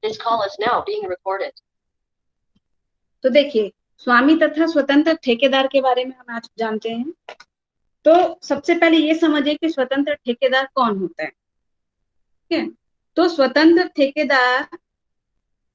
This call is now being recorded. तो देखिए, स्वामी तथा स्वतंत्र ठेकेदार के बारे में हम आज जानते हैं। तो सबसे पहले ये समझिए कि स्वतंत्र ठेकेदार कौन होता है। ठीक है, तो स्वतंत्र ठेकेदार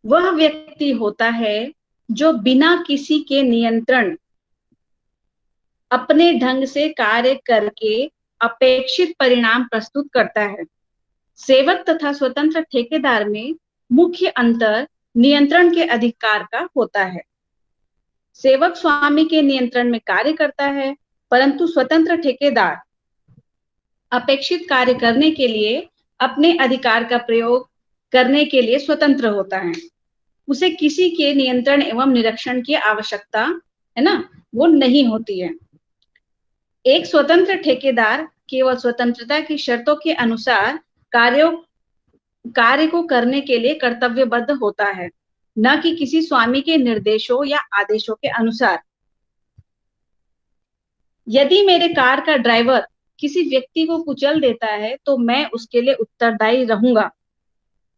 वह व्यक्ति होता है जो बिना किसी के नियंत्रण अपने ढंग से कार्य करके अपेक्षित परिणाम प्रस्तुत करता है। सेवक तथा स्वतंत्र ठेकेदार में मुख्य अंतर नियंत्रण के अधिकार का होता है। सेवक स्वामी के नियंत्रण में कार्य करता है, परंतु स्वतंत्र ठेकेदार अपेक्षित कार्य करने के लिए अपने अधिकार का प्रयोग करने के लिए स्वतंत्र होता है। उसे किसी के नियंत्रण एवं निरीक्षण की आवश्यकता है ना, वो नहीं होती है। एक स्वतंत्र ठेकेदार केवल स्वतंत्रता की शर्तों के अनुसार कार्य को करने के लिए कर्तव्यबद्ध होता है, न कि किसी स्वामी के निर्देशों या आदेशों के अनुसार। यदि मेरे कार का ड्राइवर किसी व्यक्ति को कुचल देता है तो मैं उसके लिए उत्तरदायी रहूंगा,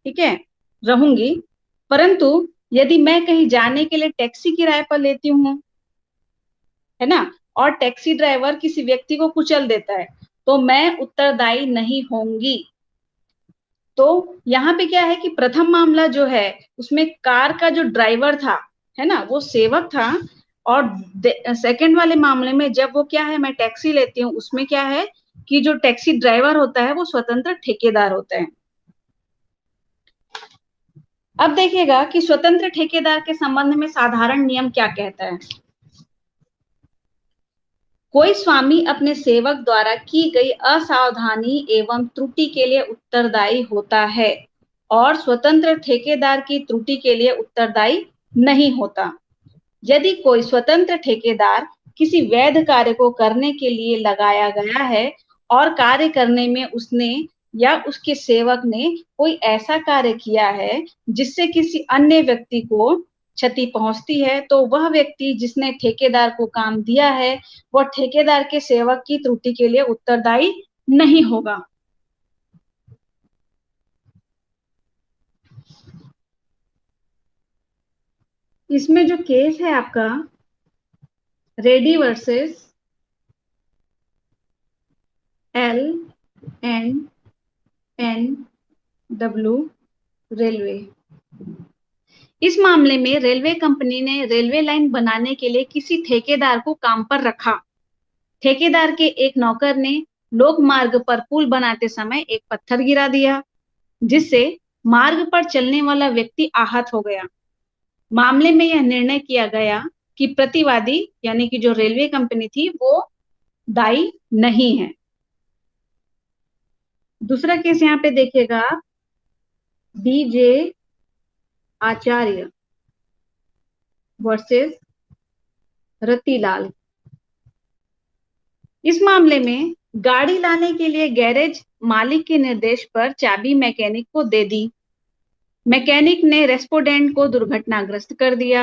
ठीक है, रहूंगी। परंतु यदि मैं कहीं जाने के लिए टैक्सी किराए पर लेती हूँ, है ना, और टैक्सी ड्राइवर किसी व्यक्ति को कुचल देता है तो मैं उत्तरदायी नहीं होंगी। तो यहाँ पे क्या है कि प्रथम मामला जो है उसमें कार का जो ड्राइवर था, है ना, वो सेवक था, और सेकंड वाले मामले में जब वो क्या है, मैं टैक्सी लेती हूँ, उसमें क्या है कि जो टैक्सी ड्राइवर होता है वो स्वतंत्र ठेकेदार होता है। अब देखिएगा कि स्वतंत्र ठेकेदार के संबंध में साधारण नियम क्या कहता है। कोई स्वामी अपने सेवक द्वारा की गई असावधानी एवं त्रुटि के लिए उत्तरदायी होता है और स्वतंत्र ठेकेदार की त्रुटि के लिए उत्तरदायी नहीं होता। यदि कोई स्वतंत्र ठेकेदार किसी वैध कार्य को करने के लिए लगाया गया है और कार्य करने में उसने या उसके सेवक ने कोई ऐसा कार्य किया है जिससे किसी अन्य व्यक्ति को क्षति पहुंचती है, तो वह व्यक्ति जिसने ठेकेदार को काम दिया है वह ठेकेदार के सेवक की त्रुटि के लिए उत्तरदायी नहीं होगा। इसमें जो केस है आपका Reddy versus L&N W railway, इस मामले में रेलवे कंपनी ने रेलवे लाइन बनाने के लिए किसी ठेकेदार को काम पर रखा। ठेकेदार के एक नौकर ने लोक मार्ग पर पुल बनाते समय एक पत्थर गिरा दिया, जिससे मार्ग पर चलने वाला व्यक्ति आहत हो गया। मामले में यह निर्णय किया गया कि प्रतिवादी यानी कि जो रेलवे कंपनी थी वो दायी नहीं है। दूसरा केस यहाँ पे देखिएगा, DJ आचार्य वर्सेस रतिलाल। इस मामले में गाड़ी लाने के लिए गैरेज मालिक के निर्देश पर चाबी मैकेनिक को दे दी। मैकेनिक ने रेस्पोडेंट को दुर्घटनाग्रस्त कर दिया।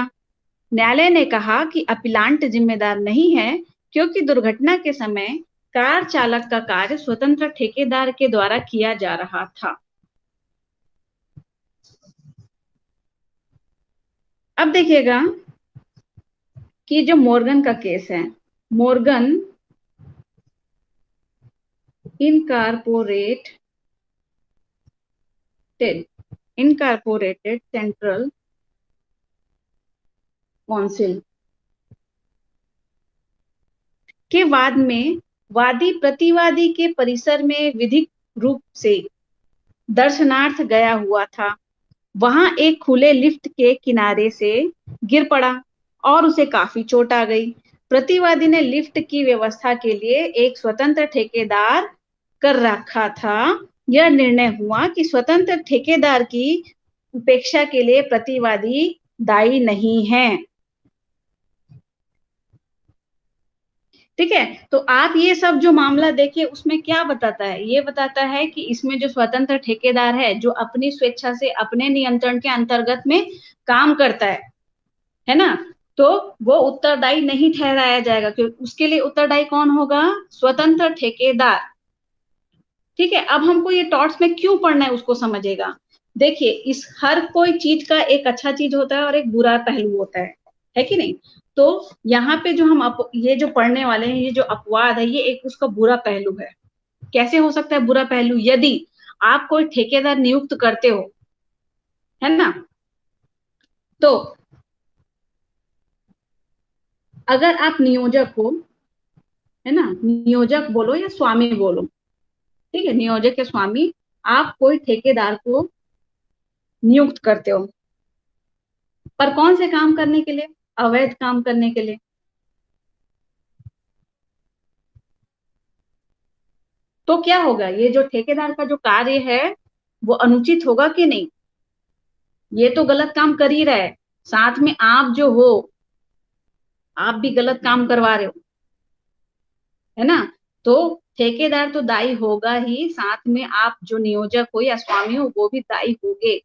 न्यायालय ने कहा कि अपीलांट जिम्मेदार नहीं है क्योंकि दुर्घटना के समय कार चालक का कार्य स्वतंत्र ठेकेदार के द्वारा किया जा रहा था। अब देखिएगा कि जो मॉर्गन का केस है, मॉर्गन इनकॉर्पोरेटेड सेंट्रल काउंसिल के वाद में वादी प्रतिवादी के परिसर में विधिक रूप से दर्शनार्थ गया हुआ था। वहां एक खुले लिफ्ट के किनारे से गिर पड़ा और उसे काफी चोट आ गई। प्रतिवादी ने लिफ्ट की व्यवस्था के लिए एक स्वतंत्र ठेकेदार कर रखा था। यह निर्णय हुआ कि स्वतंत्र ठेकेदार की उपेक्षा के लिए प्रतिवादी दायी नहीं है। ठीक है, तो आप ये सब जो मामला देखिए उसमें क्या बताता है, ये बताता है कि इसमें जो स्वतंत्र ठेकेदार है जो अपनी स्वेच्छा से अपने नियंत्रण के अंतर्गत में काम करता है ना, तो वो उत्तरदायी नहीं ठहराया जाएगा, क्योंकि उसके लिए उत्तरदायी कौन होगा, स्वतंत्र ठेकेदार। ठीक है, अब हमको ये टॉर्ट्स में क्यों पढ़ना है उसको समझेगा। देखिए, इस हर कोई चीज का एक अच्छा चीज होता है और एक बुरा पहलू होता है कि नहीं? तो यहाँ पे जो हम ये जो पढ़ने वाले हैं, ये जो अपवाद है, ये एक उसका बुरा पहलू है। कैसे हो सकता है बुरा पहलू? यदि आप कोई ठेकेदार नियुक्त करते हो, है ना, तो अगर आप नियोजक हो, है ना, नियोजक बोलो या स्वामी बोलो, ठीक है, नियोजक या स्वामी, आप कोई ठेकेदार को नियुक्त करते हो, पर कौन से काम करने के लिए? अवैध काम करने के लिए। तो क्या होगा? ये जो ठेकेदार का जो कार्य है वो अनुचित होगा कि नहीं? ये तो गलत काम कर ही रहा है, साथ में आप जो हो, आप भी गलत काम करवा रहे हो, है ना? तो ठेकेदार तो दायी होगा ही, साथ में आप जो नियोजक हो या स्वामी हो वो भी दायी होगे,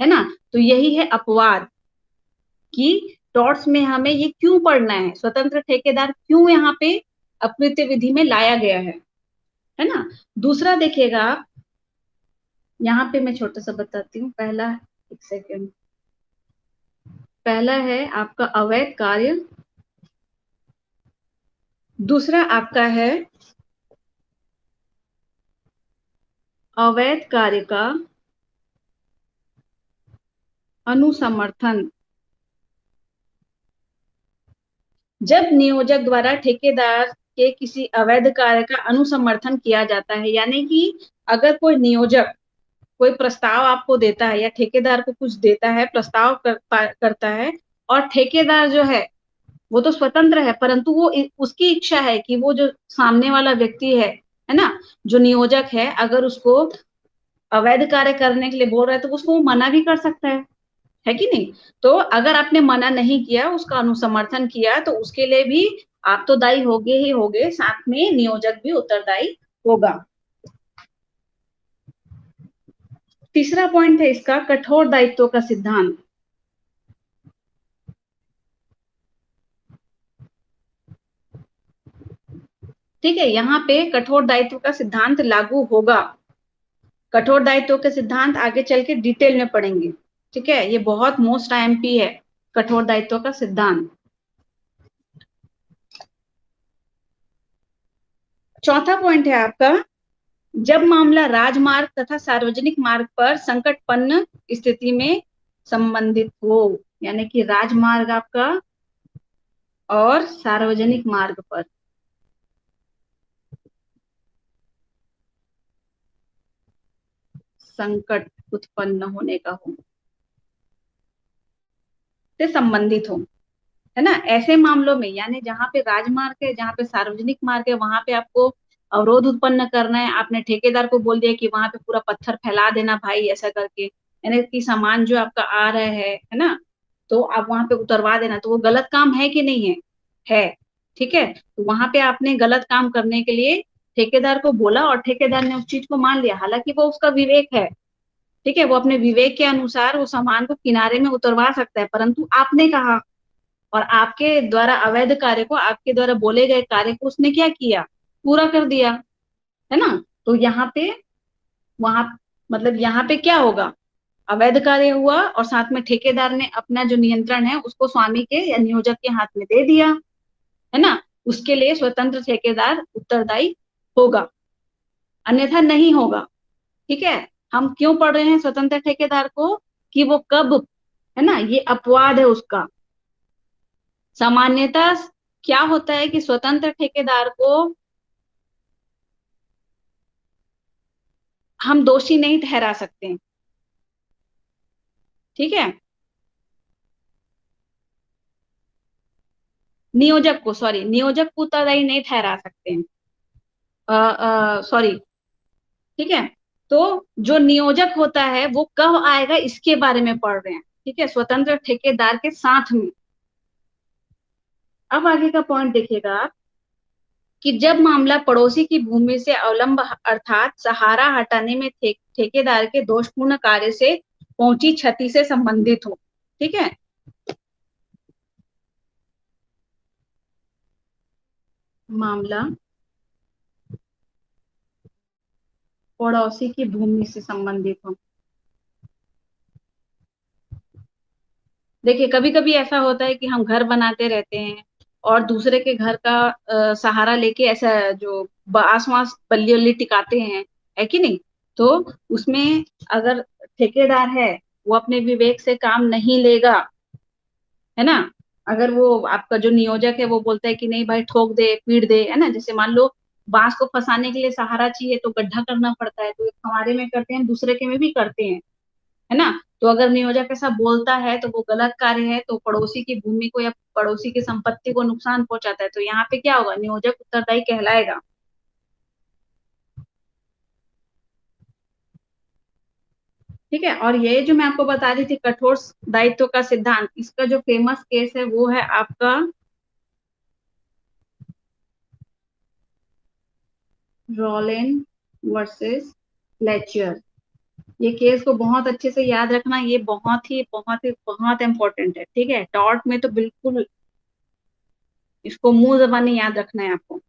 है ना? तो यही है अपवाद कि टॉर्ट्स में हमें ये क्यों पढ़ना है, स्वतंत्र ठेकेदार क्यों यहाँ पे अकृत्य विधि में लाया गया है ना? दूसरा देखिएगा आप, यहाँ पे मैं छोटा सा बताती हूँ। पहला, एक सेकेंड, पहला है आपका अवैध कार्य, दूसरा आपका है अवैध कार्य का अनुसमर्थन। जब नियोजक द्वारा ठेकेदार के किसी अवैध कार्य का अनुसमर्थन किया जाता है, यानी कि अगर कोई नियोजक कोई प्रस्ताव आपको देता है या ठेकेदार को कुछ देता है, प्रस्ताव करता है, और ठेकेदार जो है वो तो स्वतंत्र है, परंतु वो उसकी इच्छा है कि वो जो सामने वाला व्यक्ति है ना, जो नियोजक है, अगर उसको अवैध कार्य करने के लिए बोल रहा है तो उसको वो मना भी कर सकता है कि नहीं? तो अगर आपने मना नहीं किया, उसका अनुसमर्थन किया, तो उसके लिए भी आप तो दायी होगे ही होगे, साथ में नियोजक भी उत्तरदायी होगा। तीसरा पॉइंट है इसका कठोर दायित्व का सिद्धांत। ठीक है, यहाँ पे कठोर दायित्व का सिद्धांत लागू होगा। कठोर दायित्व के सिद्धांत आगे चल के डिटेल में पढ़ेंगे, ठीक है? ये बहुत मोस्ट आईएमपी है, कठोर दायित्व का सिद्धांत। चौथा पॉइंट है आपका, जब मामला राजमार्ग तथा सार्वजनिक मार्ग पर संकटपन्न स्थिति में संबंधित हो, यानी कि राजमार्ग आपका और सार्वजनिक मार्ग पर संकट उत्पन्न होने का हो, से संबंधित हो, है ना? ऐसे मामलों में, यानी जहां पे राजमार्ग है, जहां पे सार्वजनिक मार्ग है, वहां पे आपको अवरोध उत्पन्न करना है, आपने ठेकेदार को बोल दिया कि वहां पे पूरा पत्थर फैला देना भाई, ऐसा करके, यानी कि सामान जो आपका आ रहा है ना, तो आप वहां पे उतरवा देना, तो वो गलत काम है कि नहीं है? ठीक है, तो वहां पे आपने गलत काम करने के लिए ठेकेदार को बोला और ठेकेदार ने उस चीज को मान लिया, हालांकि वो उसका विवेक है, ठीक है, वो अपने विवेक के अनुसार वो सामान को किनारे में उतरवा सकता है, परंतु आपने कहा और आपके द्वारा अवैध कार्य को, आपके द्वारा बोले गए कार्य को उसने क्या किया? पूरा कर दिया, है ना? तो यहाँ पे, वहां, मतलब यहाँ पे क्या होगा? अवैध कार्य हुआ और साथ में ठेकेदार ने अपना जो नियंत्रण है उसको स्वामी के या नियोजक के हाथ में दे दिया, है ना? उसके लिए स्वतंत्र ठेकेदार उत्तरदायी होगा, अन्यथा नहीं होगा। ठीक है, हम क्यों पढ़ रहे हैं स्वतंत्र ठेकेदार को? कि वो कब, है ना, ये अपवाद है उसका। सामान्यतः क्या होता है कि स्वतंत्र ठेकेदार को हम दोषी नहीं ठहरा सकते हैं, ठीक है? नियोजक को, सॉरी, नियोजक को उत्तरदायी नहीं ठहरा सकते हैं, सॉरी, ठीक है? तो जो नियोजक होता है वो कब आएगा इसके बारे में पढ़ रहे हैं, ठीक है, स्वतंत्र ठेकेदार के साथ में। अब आगे का पॉइंट देखिएगा आप, कि जब मामला पड़ोसी की भूमि से अवलंब अर्थात सहारा हटाने में ठेकेदार के दोषपूर्ण कार्य से पहुंची क्षति से संबंधित हो, ठीक है, मामला पड़ोसी की भूमि से संबंधित हो, देखिए कभी कभी ऐसा होता है कि हम घर बनाते रहते हैं और दूसरे के घर का सहारा लेके ऐसा जो आस पास बल्ली उल्ली टिकाते हैं, है कि नहीं? तो उसमें अगर ठेकेदार है, वो अपने विवेक से काम नहीं लेगा, है ना? अगर वो आपका जो नियोजक है वो बोलता है कि नहीं भाई ठोक दे पीट दे, है ना? जैसे मान लो बांस को फंसाने के लिए सहारा चाहिए तो गड्ढा करना पड़ता है, तो एक हमारे में करते हैं दूसरे के में भी करते हैं, है ना? तो अगर नियोजक ऐसा बोलता है तो वो गलत कार्य है, तो पड़ोसी की भूमि को या पड़ोसी की संपत्ति को नुकसान पहुंचाता है, तो यहाँ पे क्या होगा, नियोजक उत्तरदायी कहलाएगा। ठीक है। और ये जो मैं आपको बता रही थी कठोर दायित्व का सिद्धांत, इसका जो फेमस केस है वो है आपका रॉलेन वर्सेस लेचर। ये केस को बहुत अच्छे से याद रखना, ये बहुत इंपॉर्टेंट है। ठीक है, टॉर्ट में तो बिल्कुल इसको मुंह जबानी याद रखना है आपको।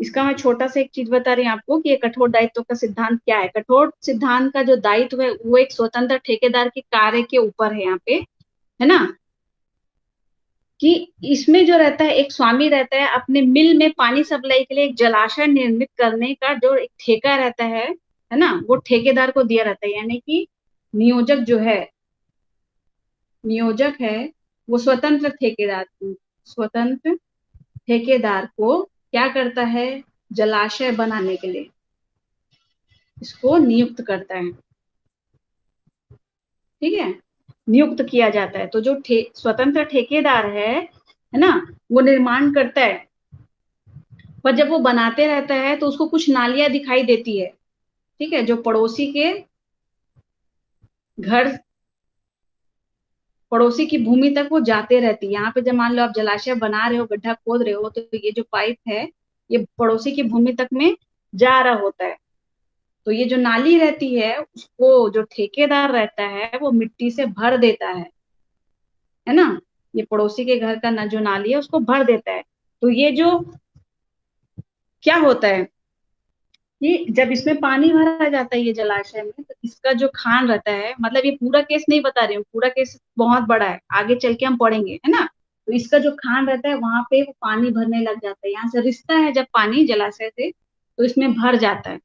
इसका मैं छोटा सा एक चीज बता रही हूँ आपको कि ये कठोर दायित्व का सिद्धांत क्या है। कठोर सिद्धांत का जो दायित्व है वो एक स्वतंत्र ठेकेदार के कार्य के ऊपर है यहाँ पे, है ना? कि इसमें जो रहता है एक स्वामी रहता है, अपने मिल में पानी सप्लाई के लिए एक जलाशय निर्मित करने का जो एक ठेका रहता है ना, वो ठेकेदार को दिया रहता है। यानी कि नियोजक जो है, नियोजक है वो स्वतंत्र ठेकेदार को क्या करता है, जलाशय बनाने के लिए इसको नियुक्त करता है। ठीक है, नियुक्त किया जाता है। तो जो स्वतंत्र ठेकेदार है ना, वो निर्माण करता है, पर जब वो बनाते रहता है तो उसको कुछ नालियां दिखाई देती है। ठीक है, जो पड़ोसी के घर, पड़ोसी की भूमि तक वो जाते रहती है। यहाँ पे जब मान लो आप जलाशय बना रहे हो, गड्ढा खोद रहे हो, तो ये जो पाइप है ये पड़ोसी की भूमि तक में जा रहा होता है। तो ये जो नाली रहती है उसको जो ठेकेदार रहता है वो मिट्टी से भर देता है ना? ये पड़ोसी के घर का जो नाली है उसको भर देता है। तो ये जो क्या होता है कि जब इसमें पानी भरा जाता है ये जलाशय में, तो इसका जो खान रहता है, मतलब ये पूरा केस नहीं बता रही हूँ, पूरा केस बहुत बड़ा है, आगे चल के हम पढ़ेंगे, है ना? तो इसका जो खान रहता है वहां पे वो पानी भरने लग जाता है, यहाँ से रिसता है जब पानी जलाशय से, तो इसमें भर जाता है।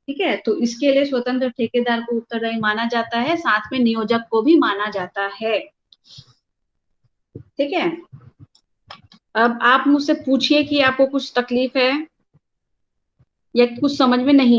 ठीक है, तो इसके लिए स्वतंत्र ठेकेदार को उत्तरदायी माना जाता है, साथ में नियोजक को भी माना जाता है। ठीक है, अब आप मुझसे पूछिए कि आपको कुछ तकलीफ है या कुछ समझ में नहीं